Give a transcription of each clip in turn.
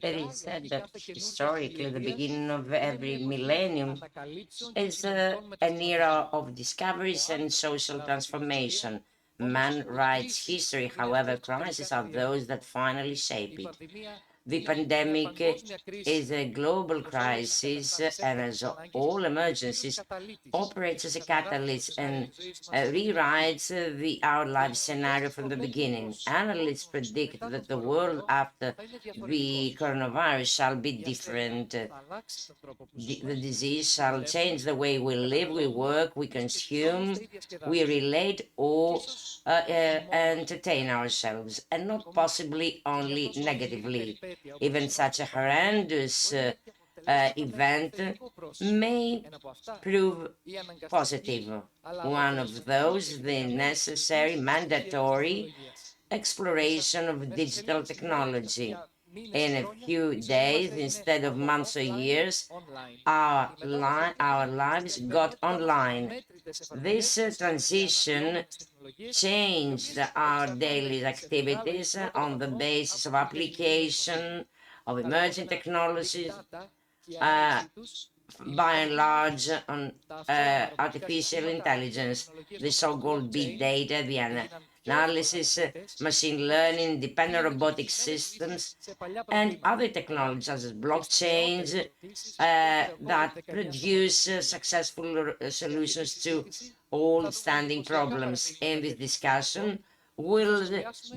It is said that historically, the beginning of every millennium is an era of discoveries and social transformation. Man writes history, however, crises are those that finally shape it. The pandemic is a global crisis, and as all emergencies, operates as a catalyst and rewrites our life scenario from the beginning. Analysts predict that the world after the coronavirus shall be different. The disease shall change the way we live, we work, we consume, we relate, or entertain ourselves, and not possibly only negatively. Even such a horrendous event may prove positive. One of those, the necessary, mandatory exploration of digital technology. In a few days, instead of months or years, our lives got online. This transition changed our daily activities on the basis of application of emerging technologies, uh, by and large on artificial intelligence, the so-called big data, the analysis, machine learning, independent robotic systems, and other technologies such as blockchains that produce successful solutions to all standing problems. In this discussion, we'll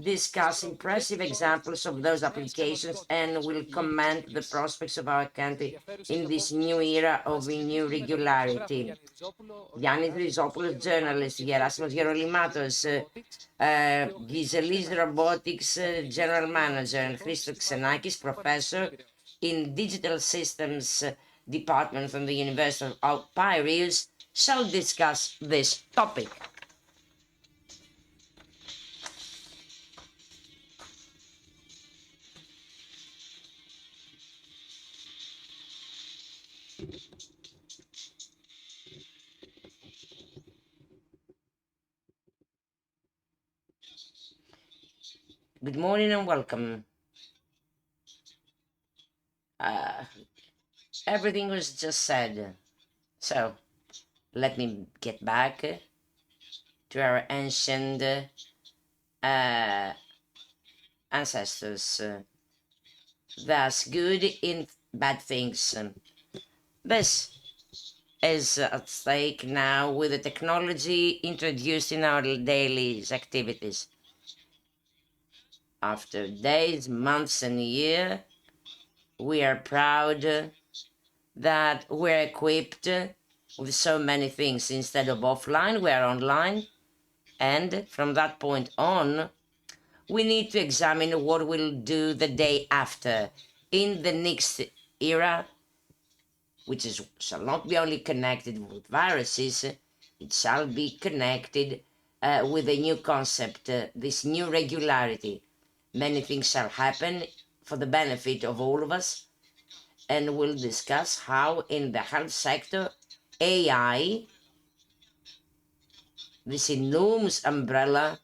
discuss impressive examples of those applications and will comment the prospects of our country in this new era of a new regularity. Yannis Rizopoulos, journalist, Gerasimos Gerolymatos, Gizelis Robotics General Manager, and Christos Xenakis, Professor in Digital Systems Department from the University of Piraeus, shall discuss this topic. Good morning and welcome. Uh, Everything was just said. So let me get back to our ancient ancestors. Thus, good in bad things. This is at stake now with the technology introduced in our daily activities. After days, months, and years, we are proud that we're equipped with so many things. Instead of offline, we are online. And from that point on, we need to examine what we'll do the day after in the next era, which shall not be only connected with viruses, it shall be connected with a new concept, this new regularity. Many things shall happen for the benefit of all of us, and we'll discuss how in the health sector, AI, this enormous umbrella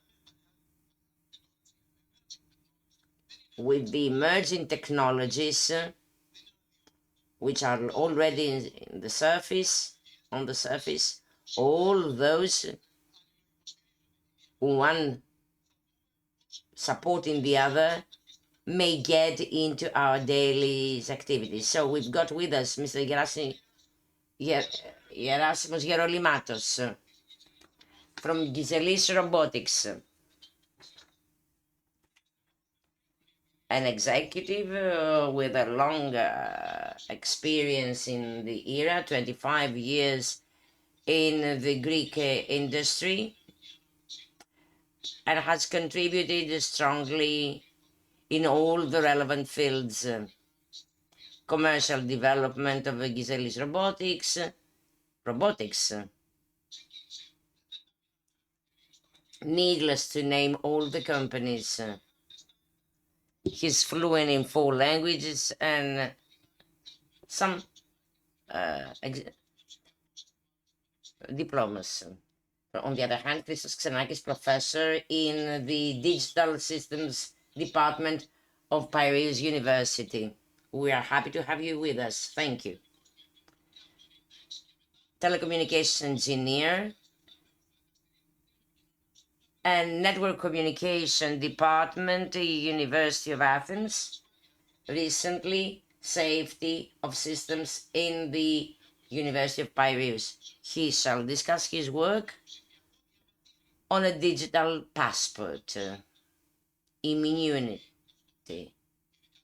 with the emerging technologies, which are already in the surface, on the surface, all those one supporting the other may get into our daily activities. So we've got with us Mr. Gerasimos Gerolymatos from Gizelis Robotics, an executive with a long experience in the era, 25 years in the Greek industry, and has contributed strongly in all the relevant fields. Commercial development of Giselli's robotics. Needless to name all the companies. He's fluent in 4 languages and some diplomas. On the other hand, Christos Xenakis, professor in the Digital Systems Department of Piraeus University. We are happy to have you with us. Thank you. Telecommunications engineer and Network Communication Department, University of Athens. Recently, Safety of Systems in the University of Piraeus. He shall discuss his work on a digital passport, immunity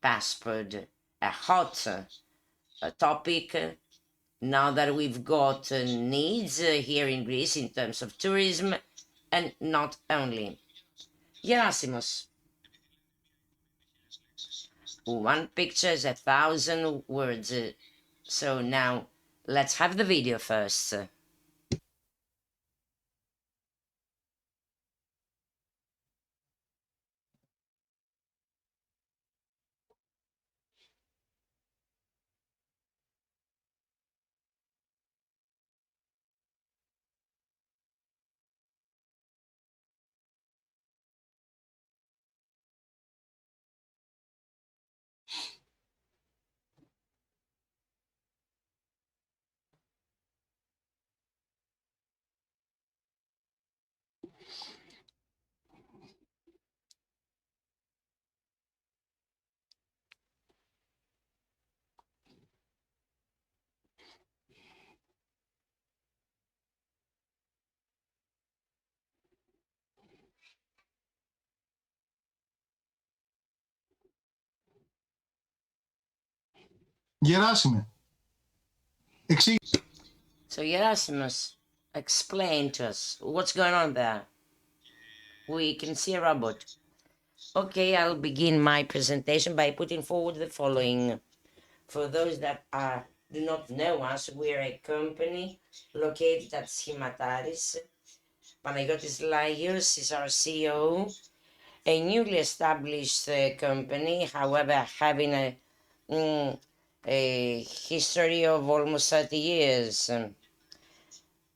passport, a hot topic now that we've got needs here in Greece in terms of tourism, and not only. Gerasimos, one picture is 1,000 words. So now let's have the video first. Γεράσιμε, So Gerasimos, explain to us what's going on there. We can see a robot. Okay, I'll begin my presentation by putting forward the following. For those that do not know us, we're a company located at Schemataris. Panagiotis Lagios is our CEO, a newly established company, however, having a history of almost 30 years.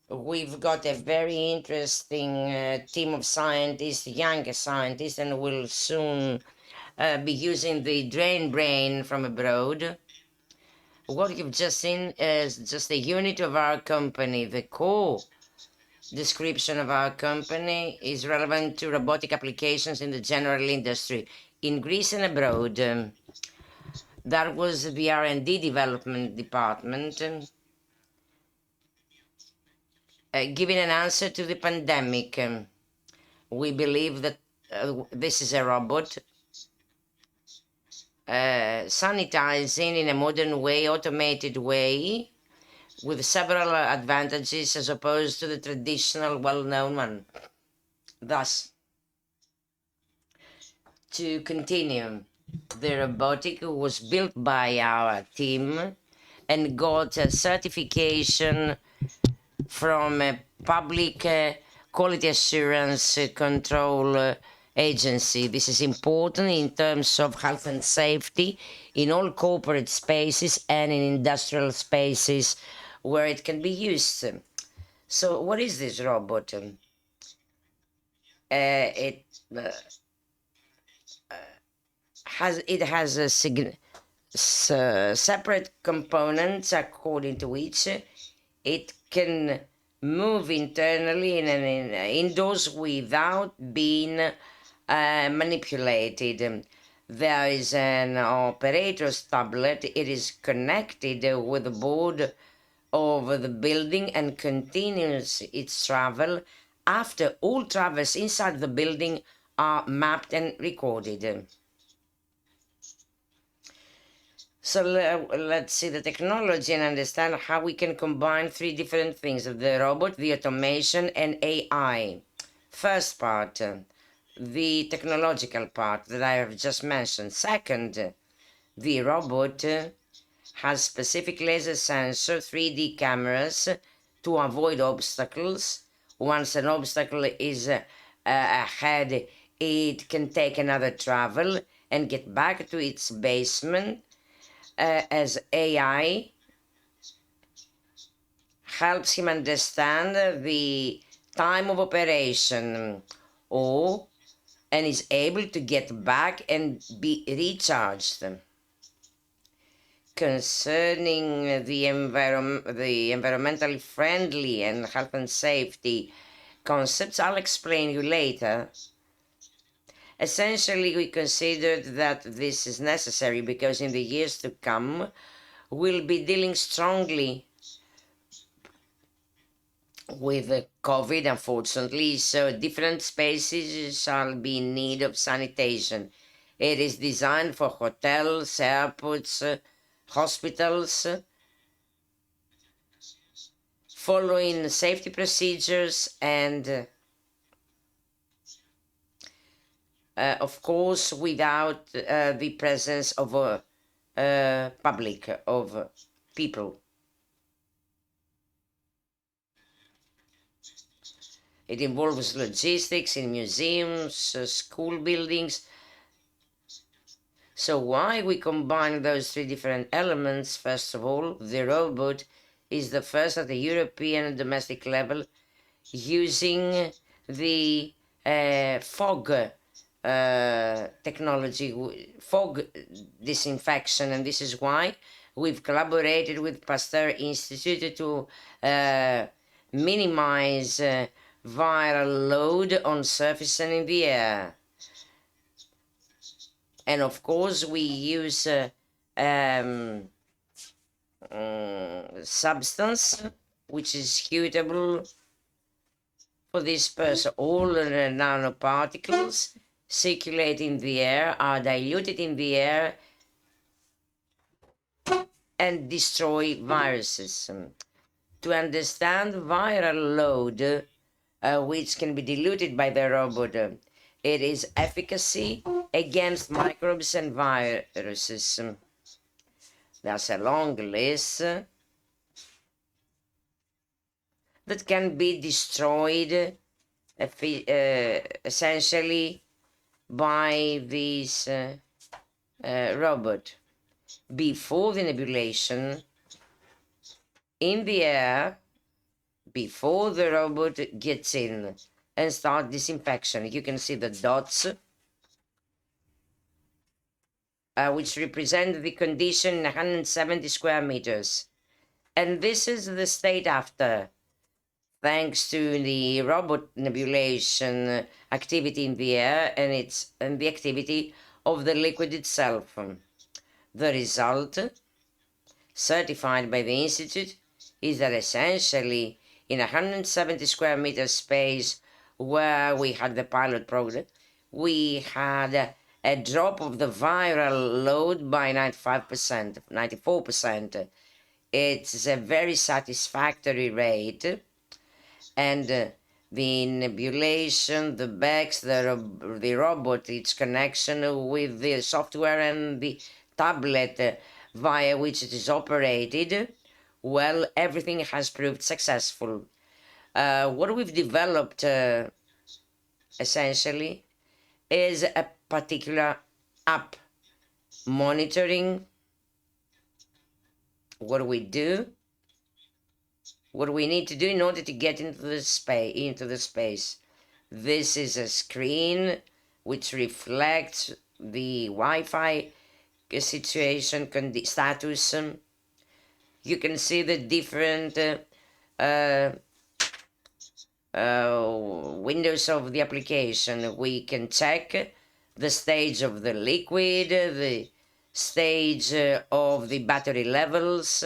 We've got a very interesting team of scientists, younger scientists, and we'll soon be using the drain brain from abroad. What you've just seen is just a unit of our company. The core description of our company is relevant to robotic applications in the general industry in Greece and abroad. That was the R&D development department, giving an answer to the pandemic. We believe that this is a robot sanitizing in a modern way, automated way, with several advantages as opposed to the traditional well-known one. Thus, to continue, the robotic was built by our team and got a certification from a public quality assurance control agency. This is important in terms of health and safety in all corporate spaces and in industrial spaces where it can be used. So what is this robot? It has a separate components according to which it can move internally in indoors without being manipulated. There is an operator's tablet. It is connected with the board of the building and continues its travel after all travels inside the building are mapped and recorded. So let's see the technology and understand how we can combine 3 different things: the robot, the automation, and AI. First part, the technological part that I have just mentioned. Second, the robot has specific laser sensor 3D cameras to avoid obstacles. Once an obstacle is ahead, it can take another travel and get back to its basement, as AI helps him understand the time of operation, or and is able to get back and be recharged. Concerning the environmentally friendly and health and safety concepts, I'll explain you later. Essentially, we considered that this is necessary because in the years to come, we'll be dealing strongly with COVID, unfortunately, so different spaces shall be in need of sanitation. It is designed for hotels, airports, hospitals, following safety procedures and, of course, without the presence of public, of people. It involves logistics in museums, school buildings. So why we combine those three different elements? First of all, the robot is the first at the European and domestic level using the fog technology, fog disinfection, and this is why we've collaborated with Pasteur Institute to minimize viral load on surface and in the air. And of course, we use substance which is suitable for this purpose. All the nanoparticles circulate in the air are diluted in the air and destroy viruses. To understand viral load, which can be diluted by the robot, it is efficacy against microbes and viruses. There's a long list that can be destroyed essentially by this robot. Before the nebulation, in the air, before the robot gets in and start disinfection, you can see the dots, which represent the condition in 170 square meters. And this is the state after, thanks to the robot nebulation activity in the air and the activity of the liquid itself. The result, certified by the Institute, is that essentially in 170 square meter space where we had the pilot project, we had a drop of the viral load by 95%, 94%. It's a very satisfactory rate, and the nebulation, the bags, the robot, its connection with the software and the tablet via which it is operated, well, everything has proved successful. What we've developed essentially is a particular app monitoring what we do, what we need to do in order to get into the space. This is a screen which reflects the Wi-Fi situation status. You can see the different windows of the application. We can check the stage of the liquid, the stage of the battery levels,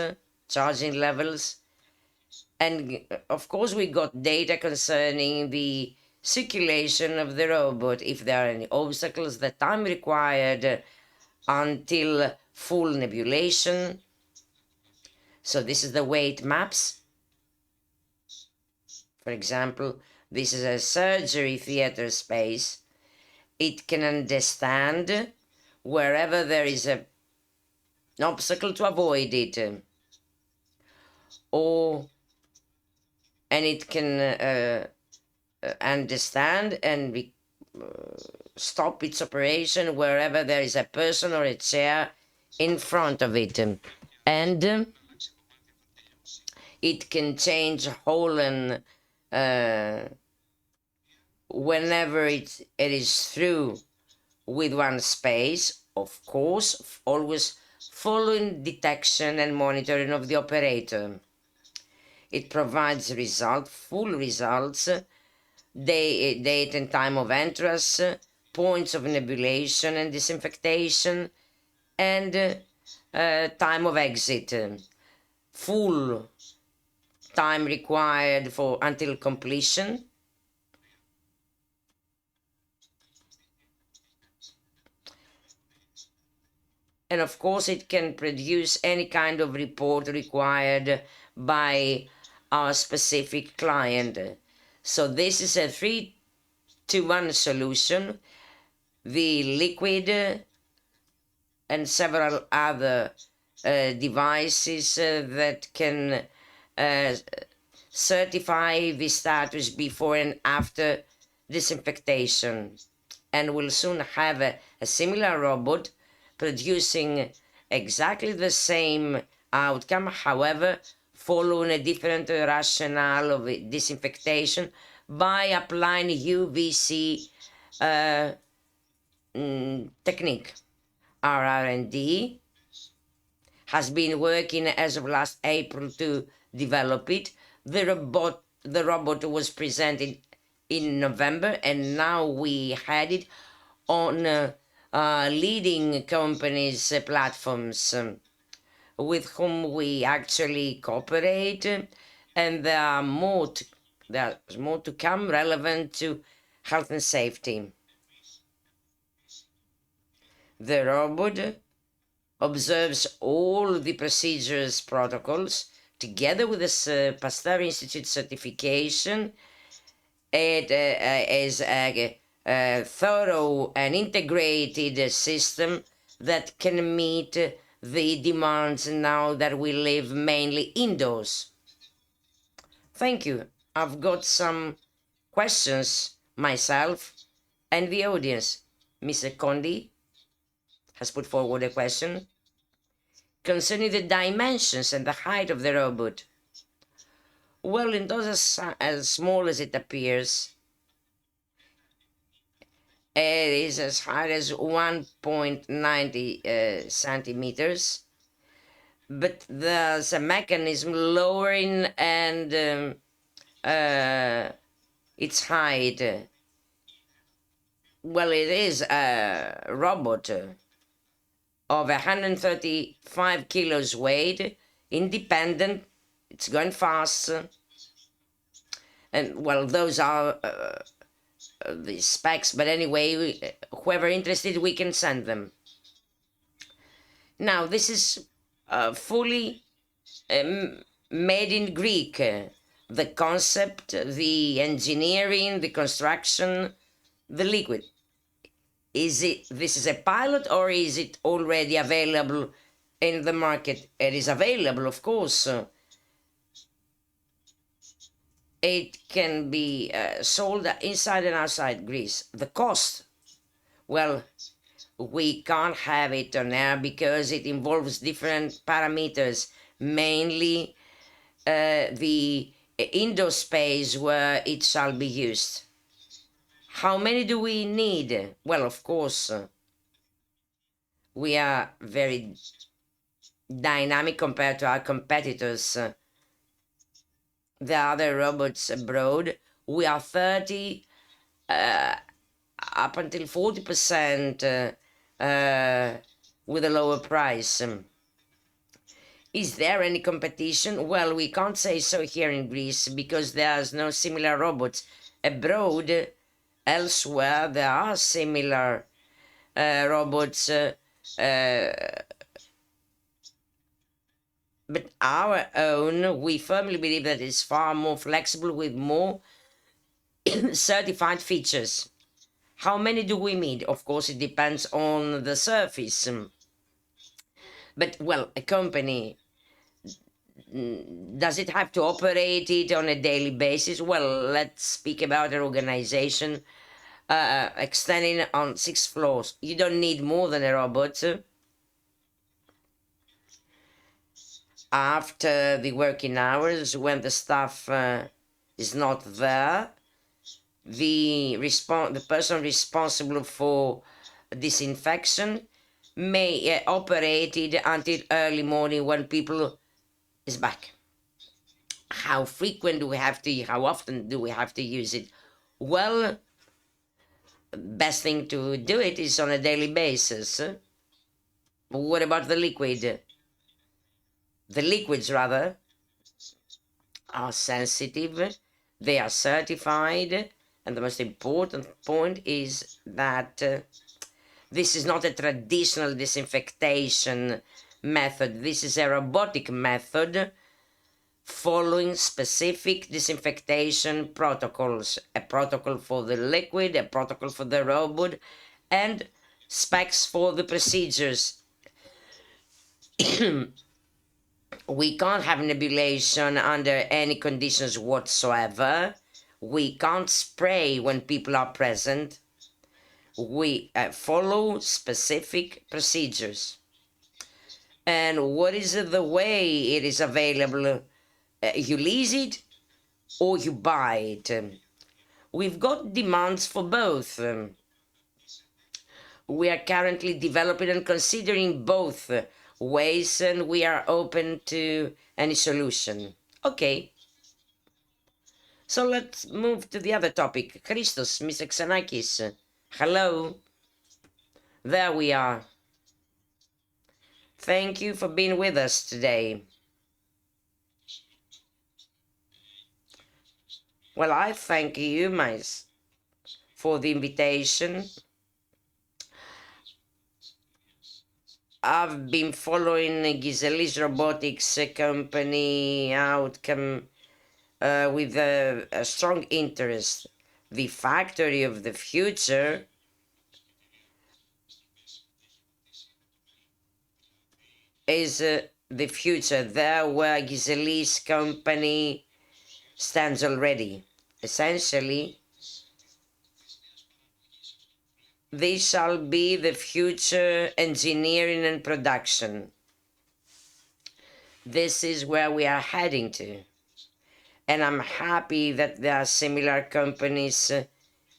charging levels, and of course we got data concerning the circulation of the robot, if there are any obstacles, the time required until full nebulation. So this is the way it maps. For example, this is a surgery theater space, It can understand wherever there is an obstacle to avoid it, or and it can understand and stop its operation wherever there is a person or a chair in front of it, and it can change hole and whenever it is through with one space, of course, always following detection and monitoring of the operator. It provides full results, date and time of entrance, points of nebulation and disinfectation, and time of exit, full time required for until completion. And of course, it can produce any kind of report required by our specific client. So this is a 3-to-1 solution. The liquid and several other devices that can certify the status before and after disinfectation, and will soon have a similar robot producing exactly the same outcome, however, following a different rationale of disinfectation by applying UVC technique. Our R&D has been working as of last April to develop it. The robot was presented in November, and now we had it on leading companies' platforms with whom we actually cooperate, and there's more to come relevant to health and safety. The robot observes all the procedures protocols together with the Pasteur Institute certification. It is a thorough and integrated system that can meet the demands now that we live mainly indoors. Thank you. I've got some questions myself and the audience. Mr. Condi has put forward a question concerning the dimensions and the height of the robot. Well, in those as small as it appears, it is as high as 1.90 centimeters, but there's a mechanism lowering and its height. Well, it is a robot of 135 kilos weight, independent, it's going fast, and well, those are the specs, but anyway, whoever interested, we can send them. Now, this is fully made in Greek. The concept, the engineering, the construction, the liquid. This is a pilot, or is it already available in the market? It is available, of course. It can be sold inside and outside Greece. The cost, well, we can't have it on air because it involves different parameters, mainly the indoor space where it shall be used. How many do we need? Well, of course, we are very dynamic compared to our competitors. The other robots abroad, we are 30 up until 40% with a lower price. Is there any competition? Well, we can't say so here in Greece because there's no similar robots. Abroad, elsewhere, there are similar robots, but our own, we firmly believe that it's far more flexible with more certified features. How many do we need? Of course, it depends on the surface. But, well, a company, does it have to operate it on a daily basis? Well, let's speak about an organization extending on 6 floors. You don't need more than a robot. After the working hours, when the staff is not there, the person responsible for disinfection may operate it until early morning when people is back. How frequent do we have to? How often do we have to use it? Well, best thing to do it is on a daily basis. What about the liquid? The liquids, rather, are sensitive, they are certified, and the most important point is that this is not a traditional disinfectation method. This is a robotic method following specific disinfectation protocols. A protocol for the liquid, a protocol for the robot, and specs for the procedures. We can't have nebulation under any conditions whatsoever. We can't spray when people are present. We follow specific procedures. And what is the way it is available? You lease it or you buy it. We've got demands for both. We are currently developing and considering both ways, and we are open to any solution. Okay, so let's move to the other topic. Christos, Mr. Xenakis. Hello. There we are. Thank you for being with us today. Well, I thank you, Mice, for the invitation. I've been following Giselis Robotics company outcome with a strong interest. The factory of the future is the future there where Giselis company stands already. Essentially, this shall be the future engineering and production. This is where we are heading to. And I'm happy that there are similar companies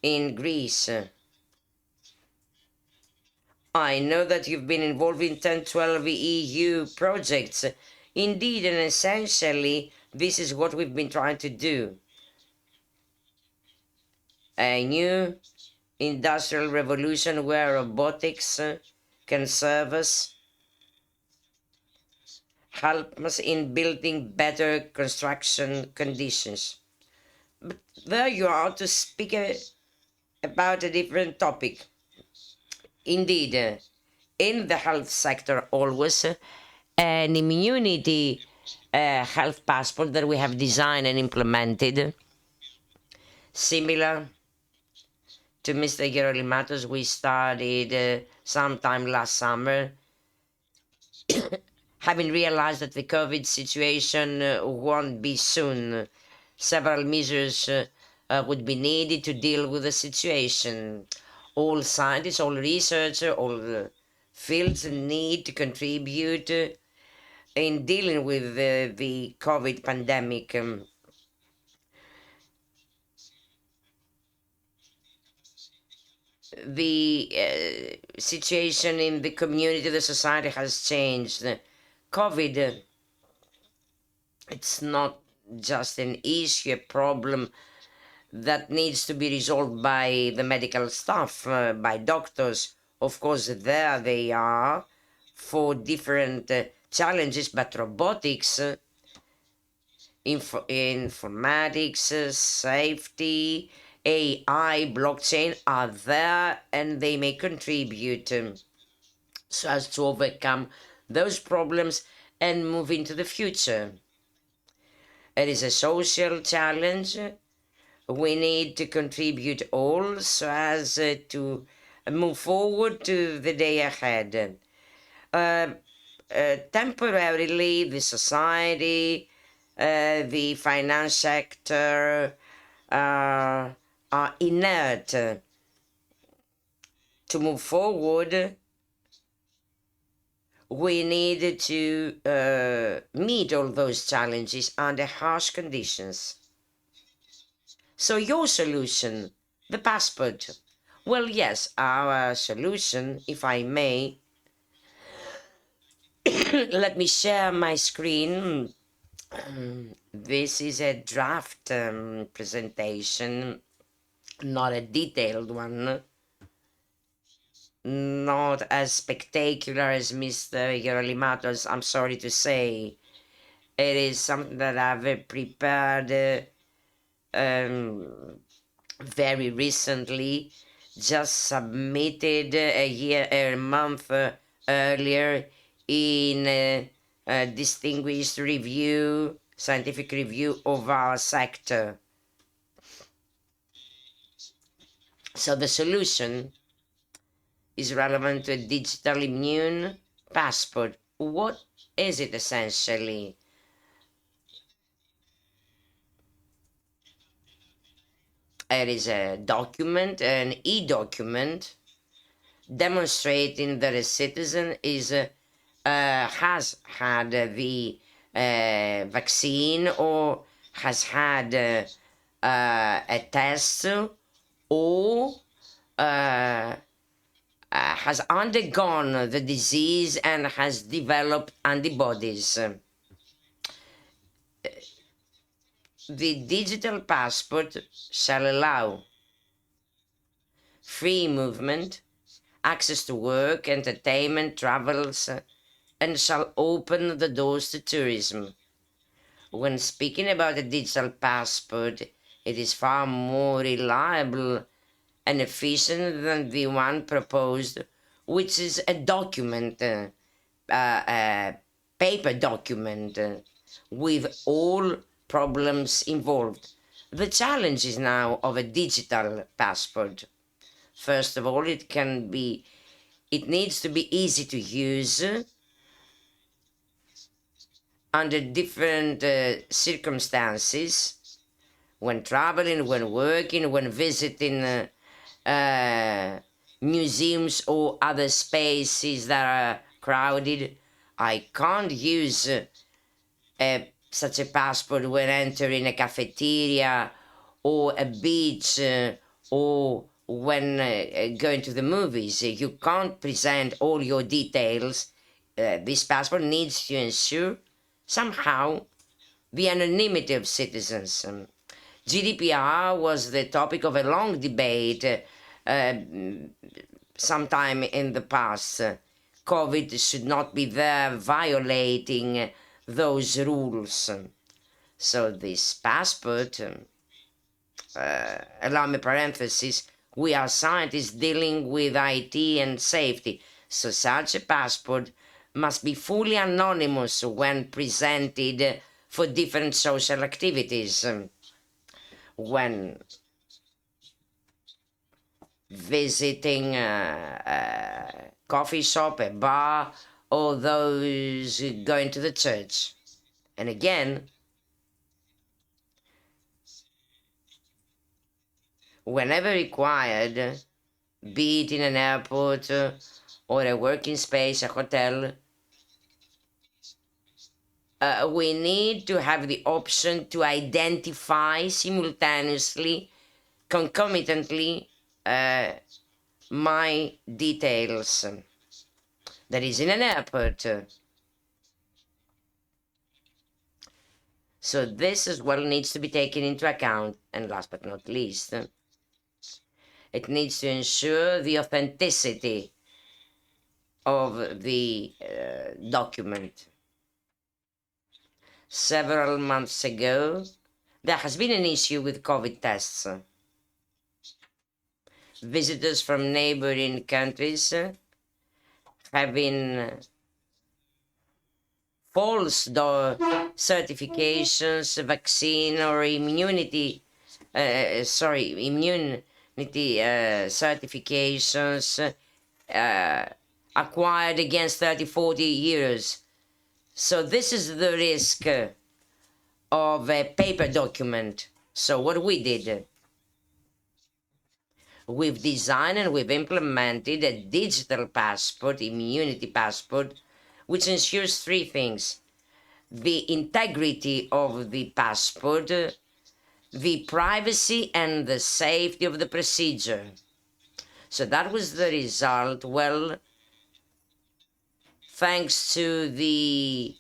in Greece. I know that you've been involved in 10-12 EU projects. Indeed, and essentially, this is what we've been trying to do. A new industrial revolution where robotics can serve us, help us in building better construction conditions. But there you are to speak about a different topic. Indeed, in the health sector always, an immunity health passport that we have designed and implemented, similar to Mr. G.Gerolymatos, we started sometime last summer, having realized that the COVID situation won't be soon. Several measures would be needed to deal with the situation. All scientists, all researchers, all fields need to contribute in dealing with the COVID pandemic. The situation in the community, the society has changed. COVID, it's not just an issue, a problem that needs to be resolved by the medical staff, by doctors. Of course, there they are for different challenges, but robotics, informatics, safety, AI, blockchain are there, and they may contribute so as to overcome those problems and move into the future. It is a social challenge We need to contribute all so as to move forward to the day ahead. Temporarily, the society, the finance sector are inert. To move forward, we need to meet all those challenges under harsh conditions. So your solution, the passport. Well, yes, our solution, if I may, let me share my screen. This is a draft presentation, not a detailed one, not as spectacular as Mr. Gerolymatos, I'm sorry to say. It is something that I've prepared very recently, just submitted a month earlier in a distinguished review, scientific review of our sector. So the solution is relevant to a digital immune passport. What is it essentially? It is a document, an e-document, demonstrating that a citizen has had the vaccine or has had a test or has undergone the disease and has developed antibodies. The digital passport shall allow free movement, access to work, entertainment, travels, and shall open the doors to tourism. When speaking about a digital passport, it is far more reliable and efficient than the one proposed, which is a document, a paper document with all problems involved. The challenge is now of a digital passport. First of all, it needs to be easy to use under different circumstances, when traveling, when working, when visiting museums or other spaces that are crowded. I can't use such a passport when entering a cafeteria or a beach or when going to the movies. You can't present all your details. This passport needs to ensure somehow the anonymity of citizens. GDPR was the topic of a long debate sometime in the past. COVID should not be there violating those rules. So this passport, allow me parenthesis, we are scientists dealing with IT and safety, so such a passport must be fully anonymous when presented for different social activities. When visiting a coffee shop, a bar, or those going to the church. And again, whenever required, be it in an airport or a working space, a hotel, we need to have the option to identify simultaneously, concomitantly, my details. That is in an airport. So this as well needs to be taken into account. And last but not least, it needs to ensure the authenticity of the document. Several months ago, there has been an issue with COVID tests. Visitors from neighboring countries have been false certifications, vaccine or immunity immunity certifications acquired against 30, 40 years. So this is the risk of a paper document. So what we did, we've designed and we've implemented a digital passport, immunity passport, which ensures three things: the integrity of the passport, the privacy and the safety of the procedure. So that was the result. Well, thanks to the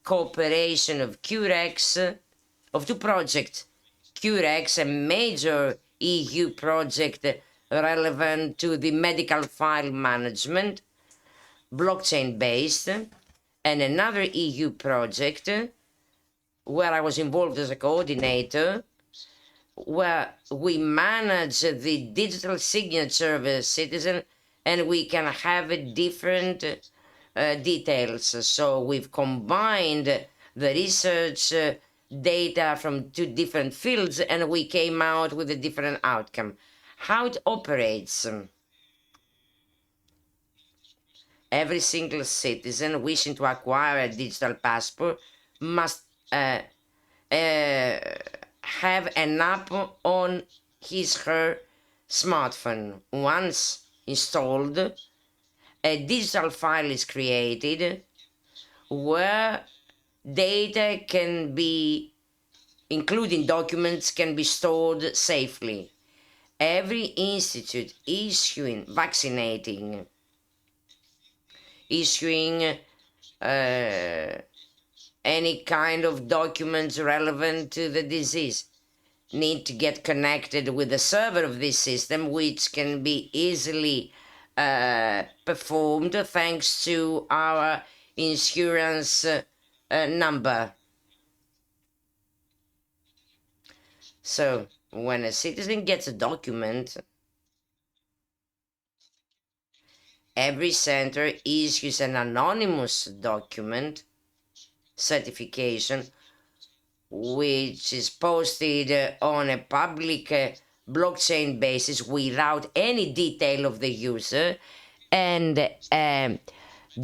cooperation of Curex, of two projects. Curex, a major EU project relevant to the medical file management, blockchain based, and another EU project where I was involved as a coordinator, where we manage the digital signature of a citizen and we can have different details. So we've combined the research data from two different fields and we came out with a different outcome. How it operates. Every single citizen wishing to acquire a digital passport must have an app on his/her smartphone. Once installed, a digital file is created where data can be, including documents, can be stored safely. Every institute issuing, vaccinating, issuing any kind of documents relevant to the disease need to get connected with the server of this system, which can be easily performed thanks to our insurance number. So when a citizen gets a document, every center issues an anonymous document certification which is posted on a public blockchain basis without any detail of the user, and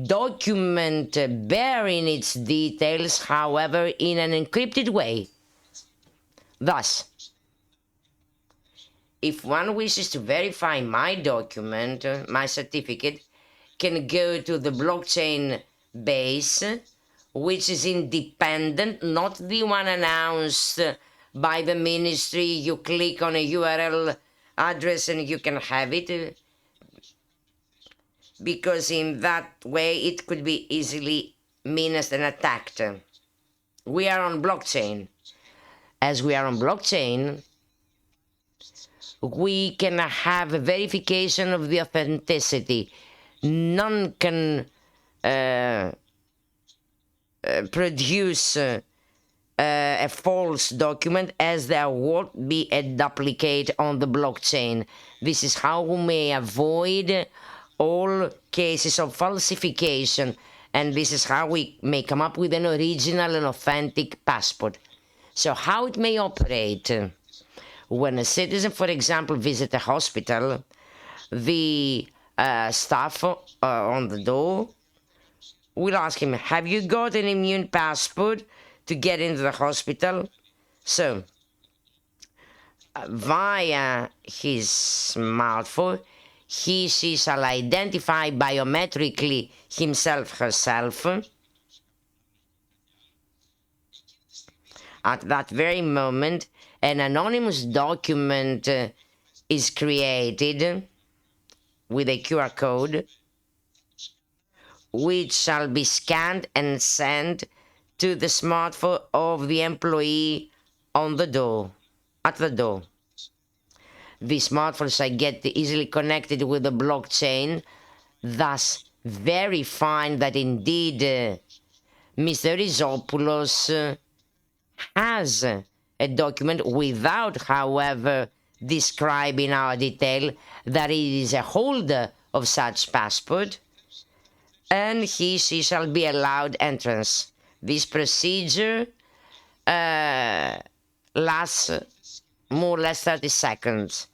document bearing its details, however, in an encrypted way. Thus, if one wishes to verify my document, my certificate, can go to the blockchain base, which is independent, not the one announced by the ministry. You click on a URL address and you can have it, because in that way it could be easily menaced and attacked. We are on blockchain. As we are on blockchain, we can have a verification of the authenticity. None can produce a false document, as there won't be a duplicate on the blockchain. This is how we may avoid all cases of falsification, and this is how we may come up with an original and authentic passport. So how it may operate: when a citizen, for example, visits a hospital, the staff on the door will ask him, have you got an immune passport to get into the hospital? So, via his smartphone, she shall identify biometrically himself, herself. At that very moment, an anonymous document is created with a QR code, which shall be scanned and sent to the smartphone of the employee on the door, at the door. The smartphone shall get easily connected with the blockchain, thus verifying that indeed Mr. Rizopoulos has a document, without, however, describing our detail that he is a holder of such passport, and she shall be allowed entrance. This procedure lasts more or less 30 seconds.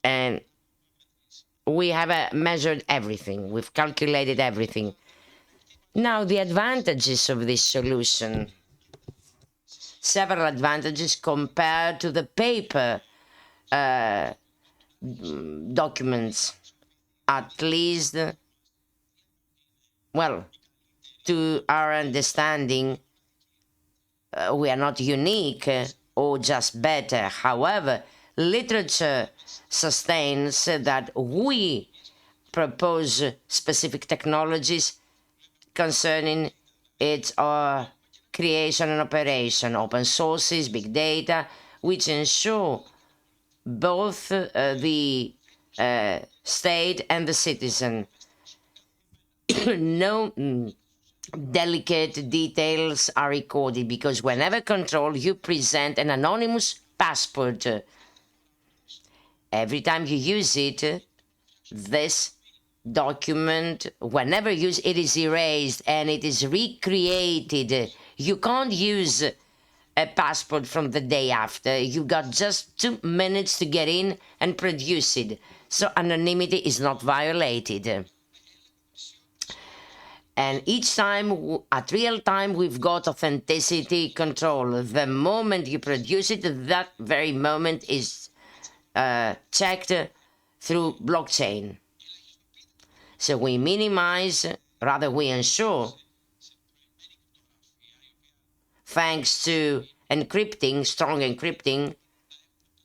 And we have measured everything. We've calculated everything. Now, the advantages of this solution. Several advantages compared to the paper documents. At least, well, to our understanding, we are not unique or just better. However, literature sustains that we propose specific technologies concerning its creation and operation, open sources, big data, which ensure both the state and the citizen. No delicate details are recorded because whenever controlled, you present an anonymous passport. Every time you use it, this document, whenever used, it is erased and it is recreated. You can't use a passport from the day after. You got just 2 minutes to get in and produce it. So anonymity is not violated. And each time, at real time, we've got authenticity control. The moment you produce it, that very moment is checked through blockchain. So we minimize, rather we ensure, thanks to encrypting, strong encrypting,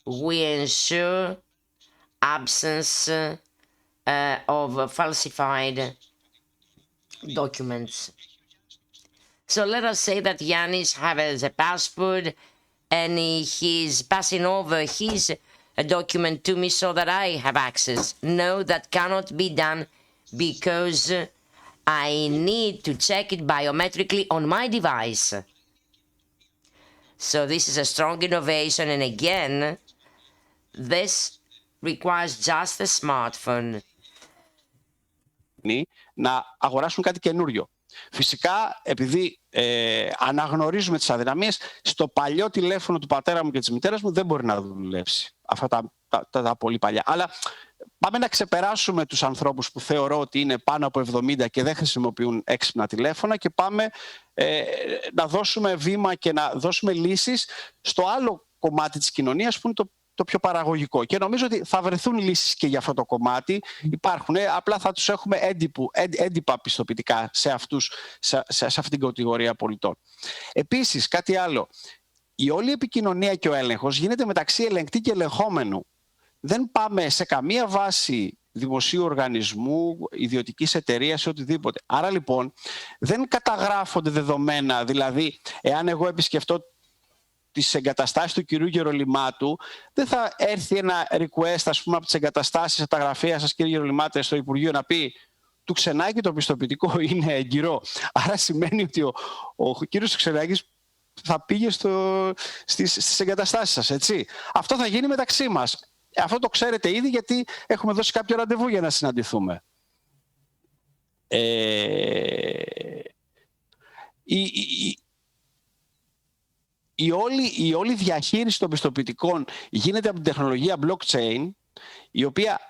we ensure absence of falsified documents. So let us say that Yannis has a passport and he's passing over his document to me so that I have access. No, that cannot be done because I need to check it biometrically on my device. So this is a strong innovation, and again, this requires just a smartphone. Να αγοράσουν κάτι καινούριο. Φυσικά, επειδή αναγνωρίζουμε τις αδυναμίες, στο παλιό τηλέφωνο του πατέρα μου και της μητέρας μου δεν μπορεί να δουλέψει. Αυτά τα πολύ παλιά. Αλλά πάμε να ξεπεράσουμε τους ανθρώπους που θεωρώ ότι είναι πάνω από 70 και δεν χρησιμοποιούν έξυπνα τηλέφωνα και πάμε να δώσουμε βήμα και να δώσουμε λύσεις στο άλλο κομμάτι της κοινωνίας που είναι το πιο παραγωγικό. Και νομίζω ότι θα βρεθούν λύσεις και για αυτό το κομμάτι. Υπάρχουν, απλά θα τους έχουμε έντυπα πιστοποιητικά σε αυτή την κατηγορία πολιτών. Επίσης, κάτι άλλο. Η όλη επικοινωνία και ο έλεγχος γίνεται μεταξύ ελεγκτή και ελεγχόμενου. Δεν πάμε σε καμία βάση δημοσίου οργανισμού, ιδιωτικής εταιρείας ή οτιδήποτε. Άρα λοιπόν δεν καταγράφονται δεδομένα. Δηλαδή, εάν εγώ επισκεφτώ τις εγκαταστάσεις του κυρίου Γερολυμάτου, δεν θα έρθει ένα request, ας πούμε, από τις εγκαταστάσεις από τα γραφεία σας, κύριε Γερολυμάτε, στο Υπουργείο να πει του Ξενάκη το πιστοποιητικό είναι εγκυρό. Άρα σημαίνει ότι ο κύριος Ξενάκης θα πήγε στις εγκαταστάσεις σας, έτσι. Αυτό θα γίνει μεταξύ μας. Αυτό το ξέρετε ήδη γιατί έχουμε δώσει κάποιο ραντεβού για να συναντηθούμε. Η όλη διαχείριση των πιστοποιητικών γίνεται από την τεχνολογία blockchain, η οποία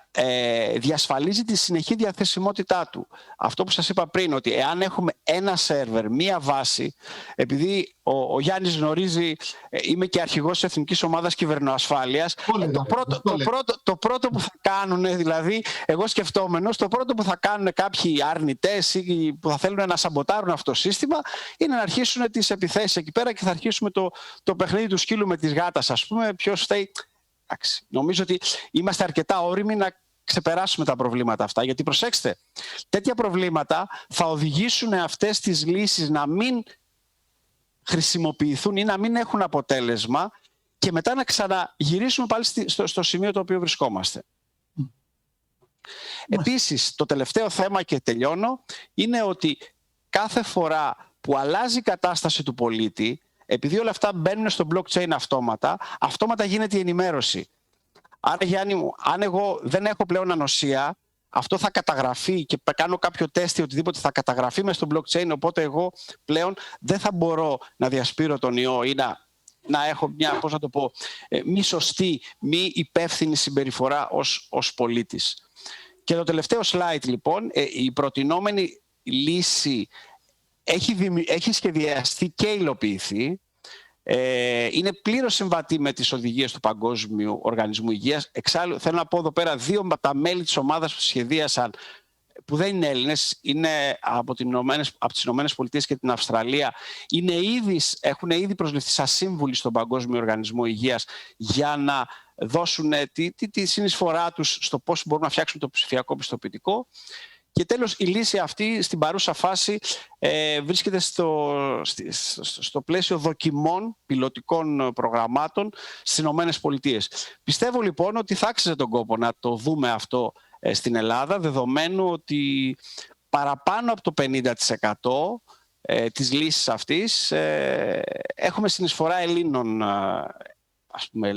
διασφαλίζει τη συνεχή διαθεσιμότητά του. Αυτό που σας είπα πριν, ότι εάν έχουμε ένα σερβερ, μία βάση, επειδή ο Γιάννης γνωρίζει, είμαι και αρχηγός της Εθνικής Ομάδας Κυβερνοασφάλειας, το πρώτο που θα κάνουν, δηλαδή, εγώ σκεφτόμενος, το πρώτο που θα κάνουν κάποιοι αρνητές ή που θα θέλουν να σαμποτάρουν αυτό το σύστημα, είναι να αρχίσουν τις επιθέσεις εκεί πέρα και θα αρχίσουμε το παιχνίδι του σκύλου με της γάτας, ας πούμε, ποιος φταίει. Νομίζω ότι είμαστε αρκετά όριμοι να ξεπεράσουμε τα προβλήματα αυτά. Γιατί προσέξτε, τέτοια προβλήματα θα οδηγήσουν αυτές τις λύσεις να μην χρησιμοποιηθούν ή να μην έχουν αποτέλεσμα και μετά να ξαναγυρίσουμε πάλι στο σημείο το οποίο βρισκόμαστε. Επίσης, το τελευταίο θέμα και τελειώνω, είναι ότι κάθε φορά που αλλάζει η κατάσταση του πολίτη, επειδή όλα αυτά μπαίνουν στο blockchain αυτόματα γίνεται η ενημέρωση. Άρα, Γιάννη μου, αν εγώ δεν έχω πλέον ανοσία, αυτό θα καταγραφεί και κάνω κάποιο τεστ ή οτιδήποτε θα καταγραφεί μέσα στο blockchain, οπότε εγώ πλέον δεν θα μπορώ να διασπείρω τον ιό ή να έχω μια, πώς να το πω, μη σωστή, μη υπεύθυνη συμπεριφορά ως πολίτης. Και το τελευταίο slide, λοιπόν, η προτινόμενη λύση έχει σχεδιαστεί και υλοποιηθεί. Είναι πλήρως συμβατή με τις οδηγίες του Παγκόσμιου Οργανισμού Υγείας. Εξάλλου, θέλω να πω εδώ πέρα, δύο από τα μέλη της ομάδας που σχεδίασαν, που δεν είναι Έλληνες, είναι από τις Ηνωμένες Πολιτείες και την Αυστραλία, έχουν ήδη προσληφθεί σαν σύμβουλοι στον Παγκόσμιο Οργανισμό Υγείας για να δώσουν τη συνεισφορά τους στο πώς μπορούν να φτιάξουν το ψηφιακό πιστοποιητικό. Και τέλος, η λύση αυτή στην παρούσα φάση βρίσκεται στο πλαίσιο δοκιμών πιλωτικών προγραμμάτων στις Ηνωμένες Πολιτείες. Πιστεύω λοιπόν ότι θα άξιζε τον κόπο να το δούμε αυτό στην Ελλάδα, δεδομένου ότι παραπάνω από το 50% της λύσης αυτής έχουμε συνεισφορά Ελλήνων, ας πούμε,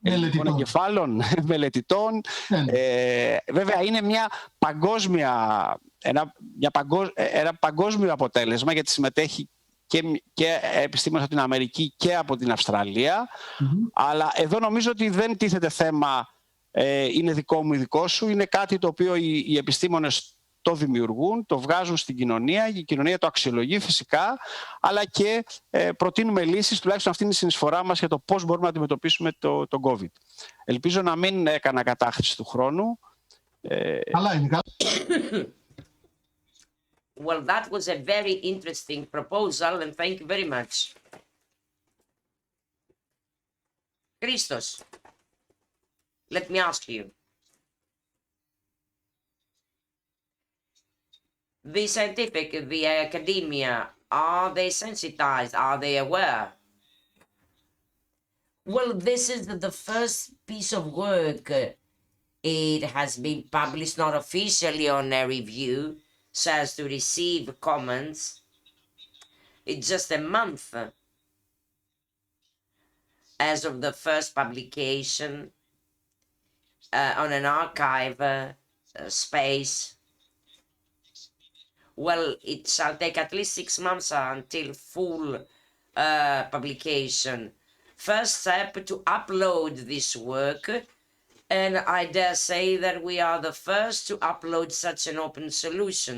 ελληνικών εγκεφάλων, μελετητών. Βέβαια είναι ένα παγκόσμιο αποτέλεσμα, γιατί συμμετέχει και επιστήμονες από την Αμερική και από την Αυστραλία. Αλλά εδώ νομίζω ότι δεν τίθεται θέμα είναι δικό μου ή δικό σου. Είναι κάτι το οποίο οι επιστήμονες το δημιουργούν, το βγάζουν στην κοινωνία, η κοινωνία το αξιολογεί φυσικά, αλλά και προτείνουμε λύσεις, τουλάχιστον αυτή είναι η συνεισφορά μας για το πώς μπορούμε να αντιμετωπίσουμε το COVID. Ελπίζω να μην έκανα κατάχρηση του χρόνου. Καλά είναι. Well, that was a very interesting proposal and thank you very much. Christos, let me ask you. The scientific, the academia, are they sensitized? Are they aware? Well, this is the first piece of work. It has been published not officially on a review, so as to receive comments. It's just a month as of the first publication on an archive space. Well, it shall take at least 6 months until full publication. First step to upload this work, and I dare say that we are the first to upload such an open solution.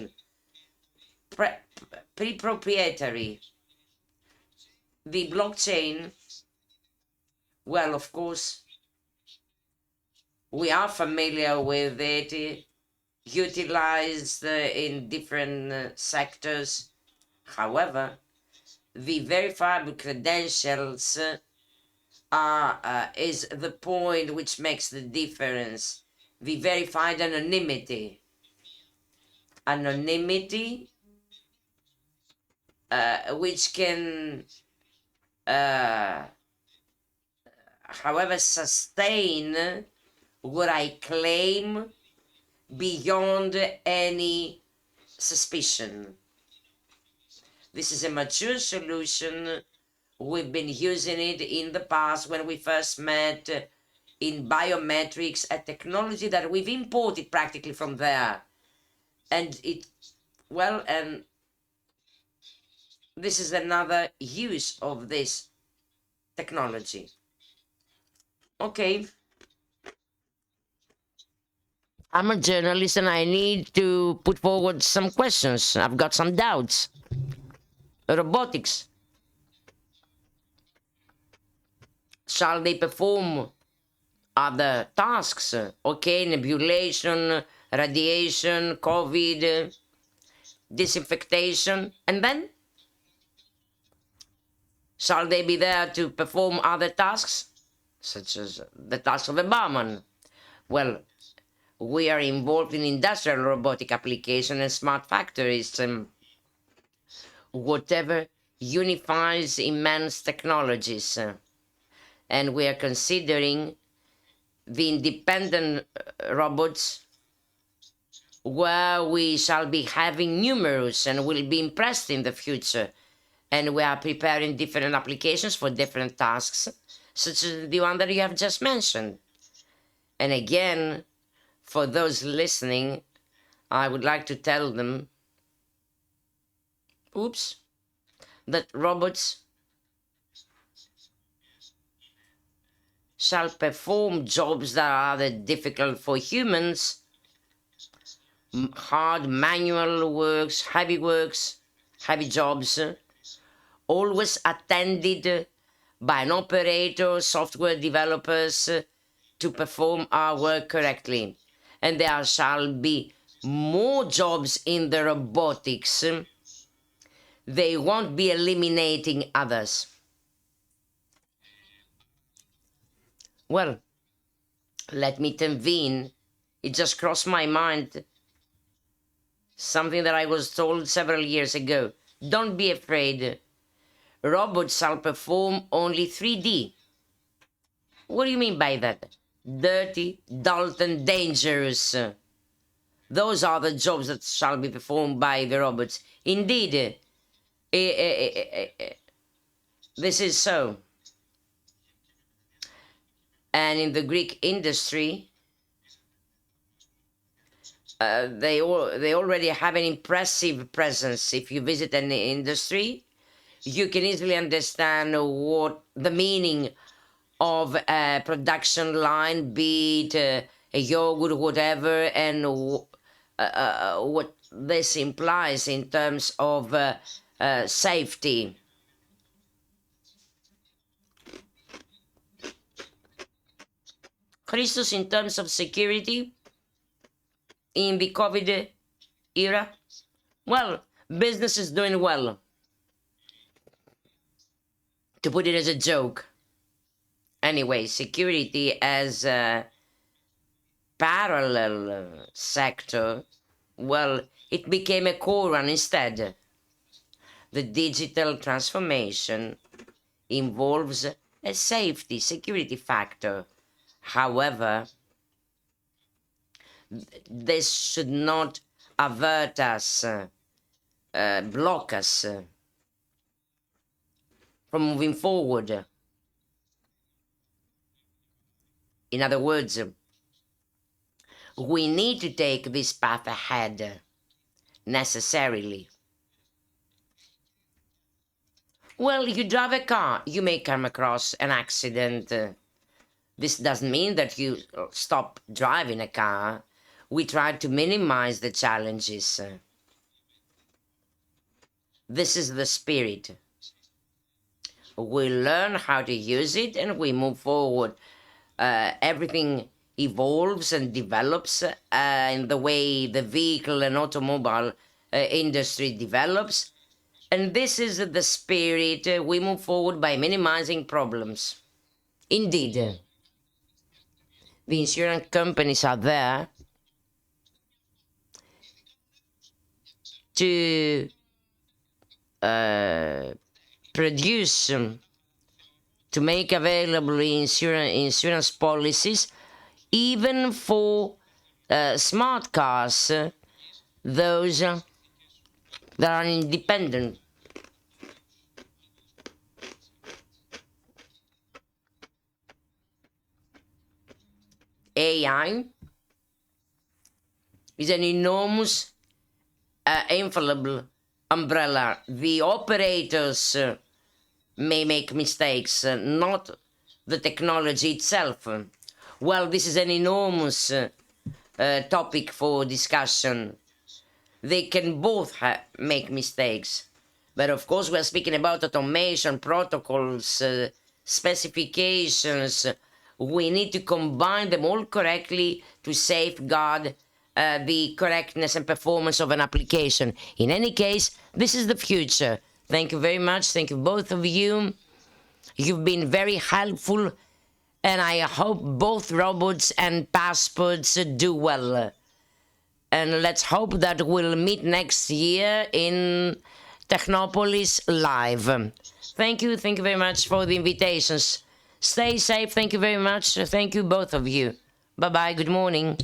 Pre-proprietary. The blockchain, well, of course, we are familiar with it, utilized in different sectors. However, the verifiable credentials is the point which makes the difference. The verified anonymity. Anonymity which can, however, sustain what I claim beyond any suspicion. This is a mature solution. We've been using it in the past when we first met in biometrics, a technology that we've imported practically from there. And this is another use of this technology. Okay. I'm a journalist and I need to put forward some questions. I've got some doubts. Robotics. Shall they perform other tasks? Okay, nebulation, radiation, COVID, disinfectation, and then? Shall they be there to perform other tasks, such as the task of a barman? Well, we are involved in industrial robotic application and smart factories, whatever unifies immense technologies. And we are considering the independent robots where we shall be having numerous and will be impressed in the future. And we are preparing different applications for different tasks, such as the one that you have just mentioned. And again, For those listening, I would like to tell them, that robots shall perform jobs that are rather difficult for humans, hard manual works, heavy jobs, always attended by an operator, software developers, to perform our work correctly. And there shall be more jobs in the robotics. They won't be eliminating others. Well, let me intervene. It just crossed my mind. Something that I was told several years ago. Don't be afraid. Robots shall perform only 3D. What do you mean by that? Dirty, dull, and dangerous. Those are the jobs that shall be performed by the robots. Indeed, this is so. And in the Greek industry, they already have an impressive presence. If you visit an industry, you can easily understand what the meaning of a production line, be it a yogurt, whatever, and what this implies in terms of safety. Christos, in terms of security in the COVID era, well, business is doing well. To put it as a joke. Anyway, security as a parallel sector, well, it became a core one instead. The digital transformation involves a safety, security factor. However, this should not avert us, block us from moving forward. In other words, we need to take this path ahead, necessarily. Well, you drive a car, you may come across an accident. This doesn't mean that you stop driving a car. We try to minimize the challenges. This is the spirit. We learn how to use it and we move forward. Everything evolves and develops in the way the vehicle and automobile industry develops. And this is the spirit. We move forward by minimizing problems. Indeed, the insurance companies are there to produce, to make available insurance policies, even for smart cars, those that are independent. AI is an enormous, infallible umbrella. The operators may make mistakes, not the technology itself. Well, this is an enormous topic for discussion. They can both make mistakes. But of course, we're speaking about automation, protocols, specifications. We need to combine them all correctly to safeguard the correctness and performance of an application. In any case, this is the future. Thank you very much. Thank you, both of you. You've been very helpful, and I hope both robots and passports do well. And let's hope that we'll meet next year in Technopolis Live. Thank you very much for the invitations. Stay safe. Thank you very much. Thank you, both of you. Bye-bye. Good morning.